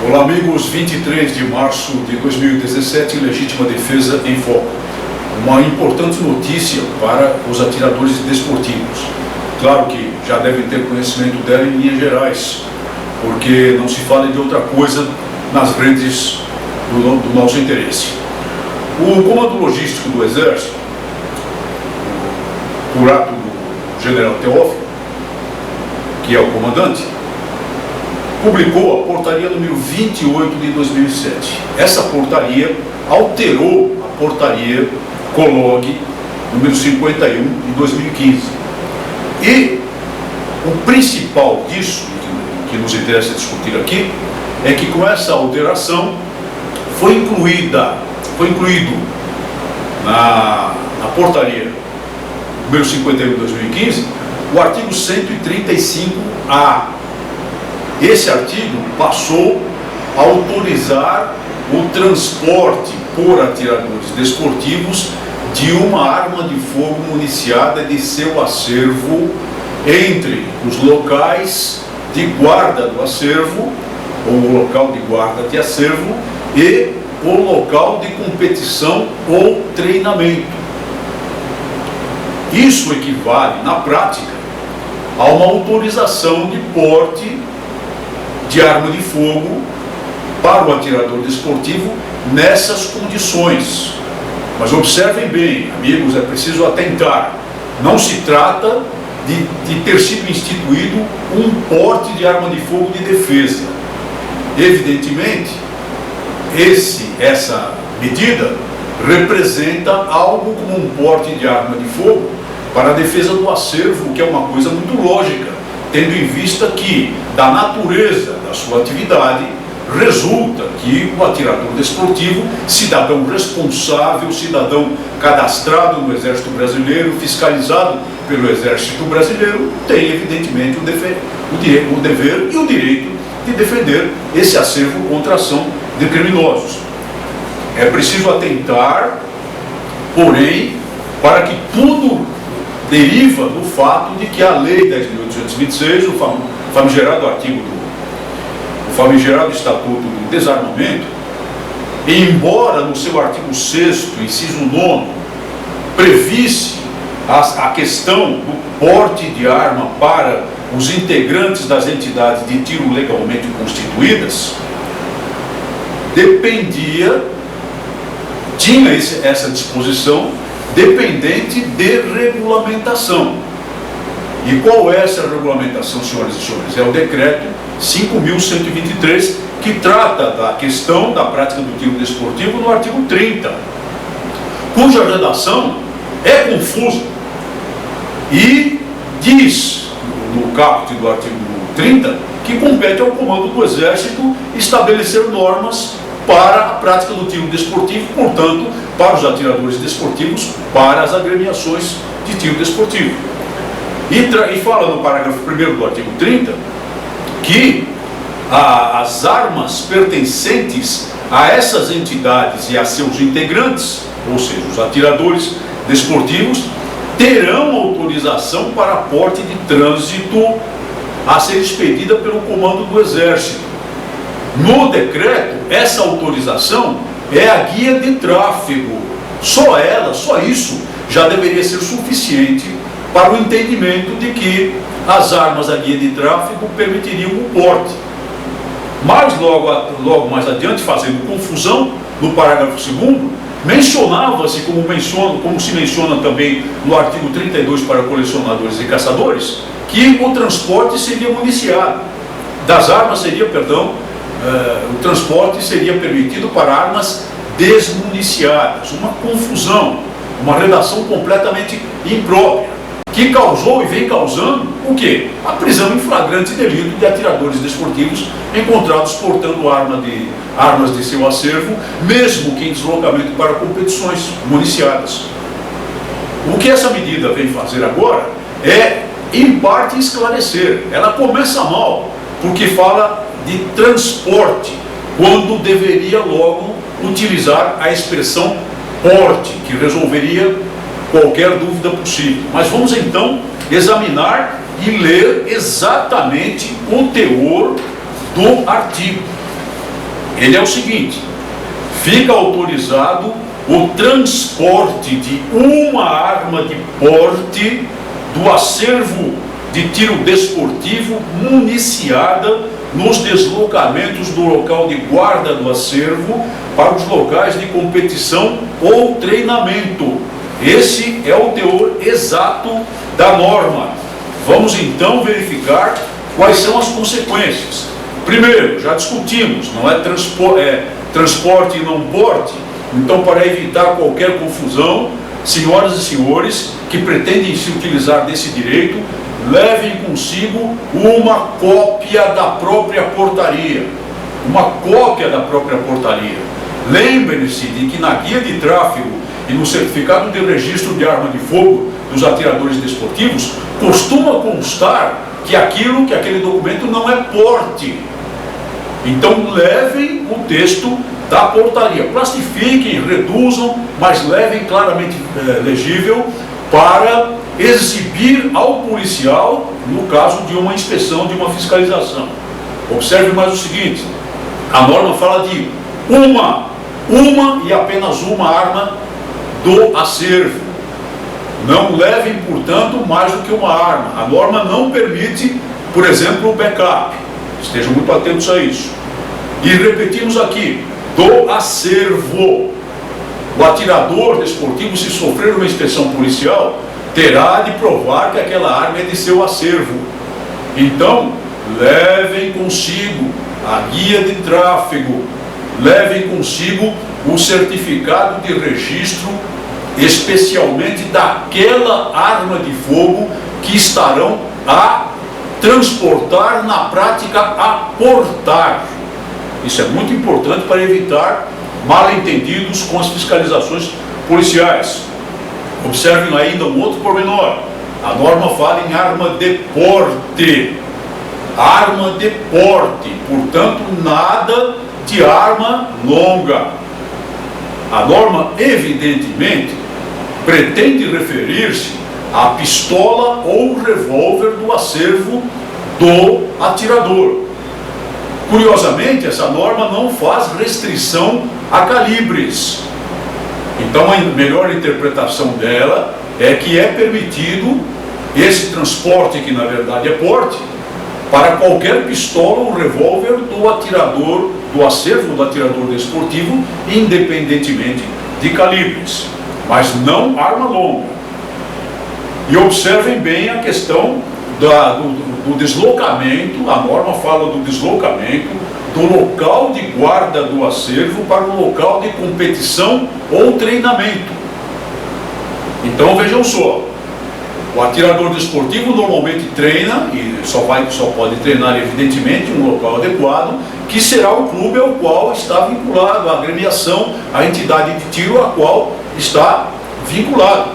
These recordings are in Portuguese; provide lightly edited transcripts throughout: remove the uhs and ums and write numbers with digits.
Olá amigos, 23 de março de 2017, Legítima Defesa em Foco. Uma importante notícia para os atiradores desportivos. Claro que já devem ter conhecimento dela em linhas gerais, porque não se fala de outra coisa nas redes do nosso interesse. O Comando Logístico do Exército, por ato do General Teófilo, que é o comandante, publicou a portaria número 28 de 2007. Essa portaria alterou a portaria COLOG número 51 de 2015. E o principal disso, que nos interessa discutir aqui, é que com essa alteração foi incluído na portaria número 51 de 2015 o artigo 135A. Esse artigo passou a autorizar o transporte por atiradores desportivos de uma arma de fogo municiada de seu acervo entre os locais de guarda do acervo, ou o local de guarda de acervo, e o local de competição ou treinamento. Isso equivale, na prática, a uma autorização de porte de arma de fogo para o atirador desportivo nessas condições. Mas observem bem, amigos, é preciso atentar. Não se trata de ter sido instituído um porte de arma de fogo de defesa. Evidentemente, essa medida representa algo como um porte de arma de fogo para a defesa do acervo, que é uma coisa muito lógica, tendo em vista que, da natureza da sua atividade, resulta que o atirador desportivo, cidadão responsável, cidadão cadastrado no Exército Brasileiro, fiscalizado pelo Exército Brasileiro, tem evidentemente o dever e o direito de defender esse acervo contra a ação de criminosos. É preciso atentar, porém, para que tudo deriva do fato de que a Lei 10.826, o famigerado o famigerado Estatuto do Desarmamento, embora no seu artigo 6º, inciso 9, previsse a questão do porte de arma para os integrantes das entidades de tiro legalmente constituídas, tinha essa disposição dependente de regulamentação. E qual é essa regulamentação, senhoras e senhores? É o decreto 5.123, que trata da questão da prática do tiro desportivo no artigo 30, cuja redação é confusa e diz, no caput do artigo 30, que compete ao Comando do Exército estabelecer normas para a prática do tiro desportivo, portanto, para os atiradores desportivos, para as agremiações de tiro desportivo. E fala no parágrafo 1º do artigo 30 que as armas pertencentes a essas entidades e a seus integrantes, ou seja, os atiradores desportivos, terão autorização para porte de trânsito a ser expedida pelo Comando do Exército. No decreto, essa autorização é a guia de tráfego. Só ela, só isso, já deveria ser suficiente para o entendimento de que as armas da guia de tráfego permitiriam o porte. Mas logo mais adiante, fazendo confusão, no parágrafo 2º, mencionava-se, como se menciona também no artigo 32 para colecionadores e caçadores, que o transporte seria municiado. Das armas seria, o transporte seria permitido para armas desmuniciadas. Uma confusão, uma redação completamente imprópria, que causou e vem causando o quê? A prisão em flagrante delito de atiradores desportivos encontrados portando armas de seu acervo, mesmo que em deslocamento para competições municiadas. O que essa medida vem fazer agora é, em parte, esclarecer. Ela começa mal, porque fala de transporte, quando deveria logo utilizar a expressão porte, que resolveria qualquer dúvida possível. Mas vamos então examinar e ler exatamente o teor do artigo. ele é o seguinte: fica autorizado o transporte de uma arma de porte do acervo de tiro desportivo municiada nos deslocamentos do local de guarda do acervo para os locais de competição ou treinamento. Esse é o teor exato da norma. Vamos então verificar quais são as consequências. Primeiro, já discutimos, não é transporte e não porte. Então, para evitar qualquer confusão, senhoras e senhores que pretendem se utilizar desse direito, levem consigo uma cópia da própria portaria. Uma cópia da própria portaria. Lembrem-se de que na guia de tráfego e no certificado de registro de arma de fogo dos atiradores desportivos, costuma constar que aquele documento não é porte. Então levem o texto da portaria, plastifiquem, reduzam, mas levem claramente legível para exibir ao policial no caso de uma inspeção, de uma fiscalização. Observe mais o seguinte: a norma fala de uma e apenas uma arma do acervo. Não levem, portanto, mais do que uma arma. A norma não permite, por exemplo, o backup. Estejam muito atentos a isso. E repetimos aqui: do acervo. O atirador desportivo, se sofrer uma inspeção policial, terá de provar que aquela arma é de seu acervo. Então, levem consigo a guia de tráfego, levem consigo o certificado de registro, especialmente daquela arma de fogo que estarão a transportar, na prática, a portar. Isso é muito importante para evitar mal-entendidos com as fiscalizações policiais. Observem ainda um outro pormenor: a norma fala em arma de porte. Arma de porte, portanto, nada de arma longa. A norma, evidentemente, pretende referir-se à pistola ou revólver do acervo do atirador. Curiosamente, essa norma não faz restrição a calibres. Então, a melhor interpretação dela é que é permitido esse transporte, que na verdade é porte, para qualquer pistola ou revólver do atirador, do acervo do atirador desportivo, independentemente de calibres, mas não arma longa. E observem bem a questão do deslocamento. A norma fala do deslocamento do local de guarda do acervo para o local de competição ou treinamento. Então vejam só: o atirador desportivo normalmente treina, e só pode treinar, evidentemente, em um local adequado, que será o clube ao qual está vinculado, a agremiação, a entidade de tiro a qual está vinculado.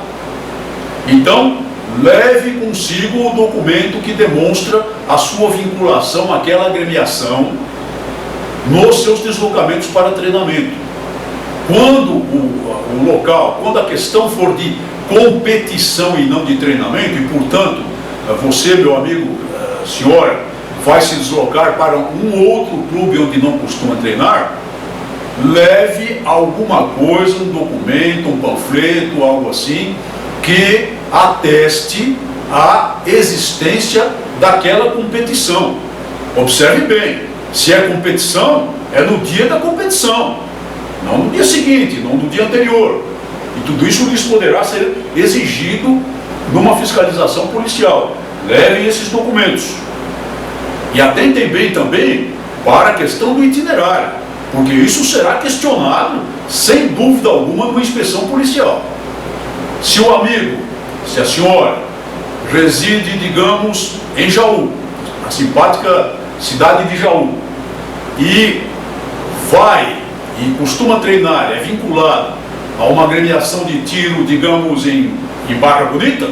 Então, leve consigo o documento que demonstra a sua vinculação àquela agremiação nos seus deslocamentos para treinamento. Quando quando a questão for de competição e não de treinamento, e portanto, você, meu amigo, senhora, vai se deslocar para um outro clube onde não costuma treinar, leve alguma coisa, um documento, um panfleto, algo assim, que ateste a existência daquela competição. Observe bem: se é competição, é no dia da competição, não no dia seguinte, não no dia anterior. E tudo isso lhes poderá ser exigido numa fiscalização policial. Levem esses documentos. E atentem bem também para a questão do itinerário, porque isso será questionado, sem dúvida alguma, numa inspeção policial. Se o amigo, se a senhora reside, digamos, em Jaú, a simpática cidade de Jaú, e vai e costuma treinar, é vinculado a uma agremiação de tiro, digamos, em Barra Bonita,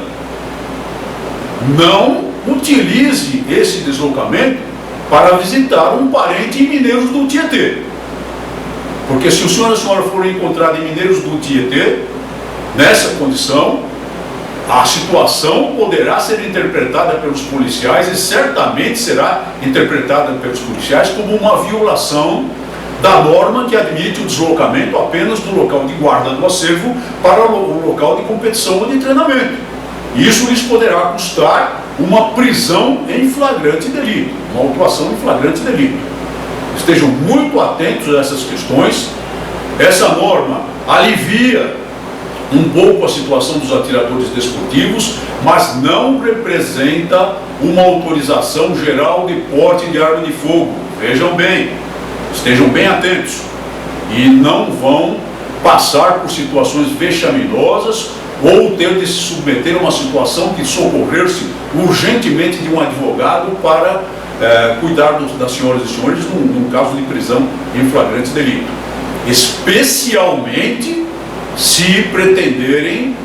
não utilize esse deslocamento para visitar um parente em Mineiros do Tietê. Porque se o senhor e a senhora forem encontrados em Mineiros do Tietê, nessa condição, a situação poderá ser interpretada pelos policiais, e certamente será interpretada pelos policiais como uma violação da norma que admite o deslocamento apenas do local de guarda do acervo para o local de competição ou de treinamento. Isso lhes poderá custar uma prisão em flagrante delito, uma autuação em flagrante delito. Estejam muito atentos a essas questões. Essa norma alivia um pouco a situação dos atiradores desportivos, mas não representa uma autorização geral de porte de arma de fogo. Vejam bem, estejam bem atentos e não vão passar por situações vexaminosas ou ter de se submeter a uma situação de socorrer-se urgentemente de um advogado para cuidar das senhoras e senhores num caso de prisão em flagrante delito. Especialmente se pretenderem,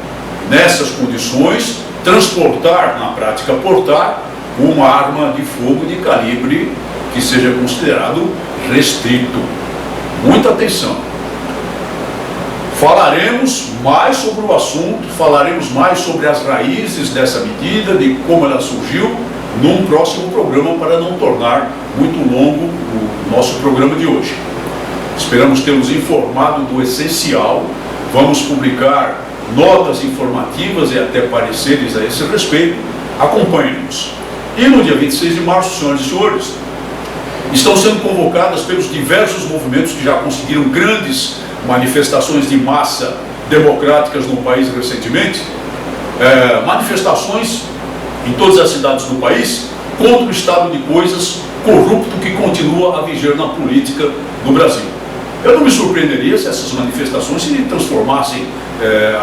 nessas condições, transportar, na prática portar, uma arma de fogo de calibre que seja considerado restrito. Muita atenção. Falaremos mais sobre o assunto, falaremos mais sobre as raízes dessa medida, de como ela surgiu, num próximo programa, para não tornar muito longo o nosso programa de hoje. Esperamos tê-los informado do essencial. Vamos publicar notas informativas e até pareceres a esse respeito. Acompanhem-nos. E no dia 26 de março, senhoras e senhores, estão sendo convocadas pelos diversos movimentos que já conseguiram grandes manifestações de massa democráticas no país recentemente, manifestações em todas as cidades do país contra o estado de coisas corrupto que continua a viger na política do Brasil. Eu não me surpreenderia se essas manifestações se transformassem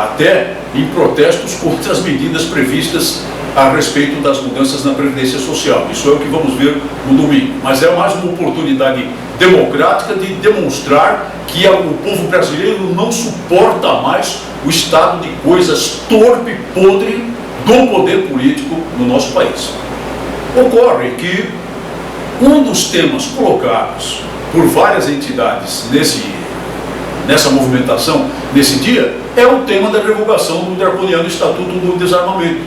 até em protestos contra as medidas previstas a respeito das mudanças na Previdência Social. Isso é o que vamos ver no domingo. Mas é mais uma oportunidade democrática de demonstrar que o povo brasileiro não suporta mais o estado de coisas torpe e podre do poder político no nosso país. Ocorre que um dos temas colocados por várias entidades nessa movimentação, nesse dia, é o tema da revogação do draconiano Estatuto do Desarmamento,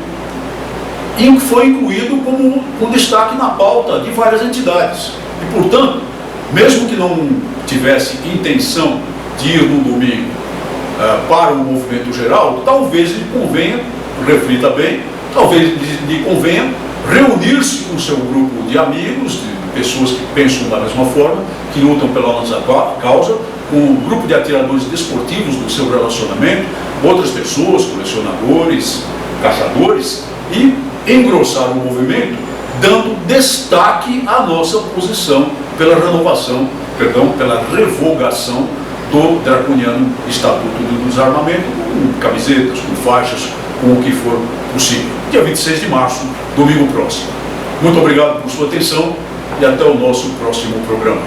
e foi incluído com destaque na pauta de várias entidades. E, portanto, mesmo que não tivesse intenção de ir no domingo para o movimento geral, talvez lhe convenha, reflita bem, talvez lhe convenha reunir-se com o seu grupo de amigos, de pessoas que pensam da mesma forma, que lutam pela nossa causa, com um grupo de atiradores desportivos do seu relacionamento, outras pessoas, colecionadores, caçadores, e engrossar o movimento, dando destaque à nossa posição pela pela revogação do draconiano Estatuto do Desarmamento, com camisetas, com faixas, com o que for possível. Dia 26 de março, domingo próximo. Muito obrigado por sua atenção e até o nosso próximo programa.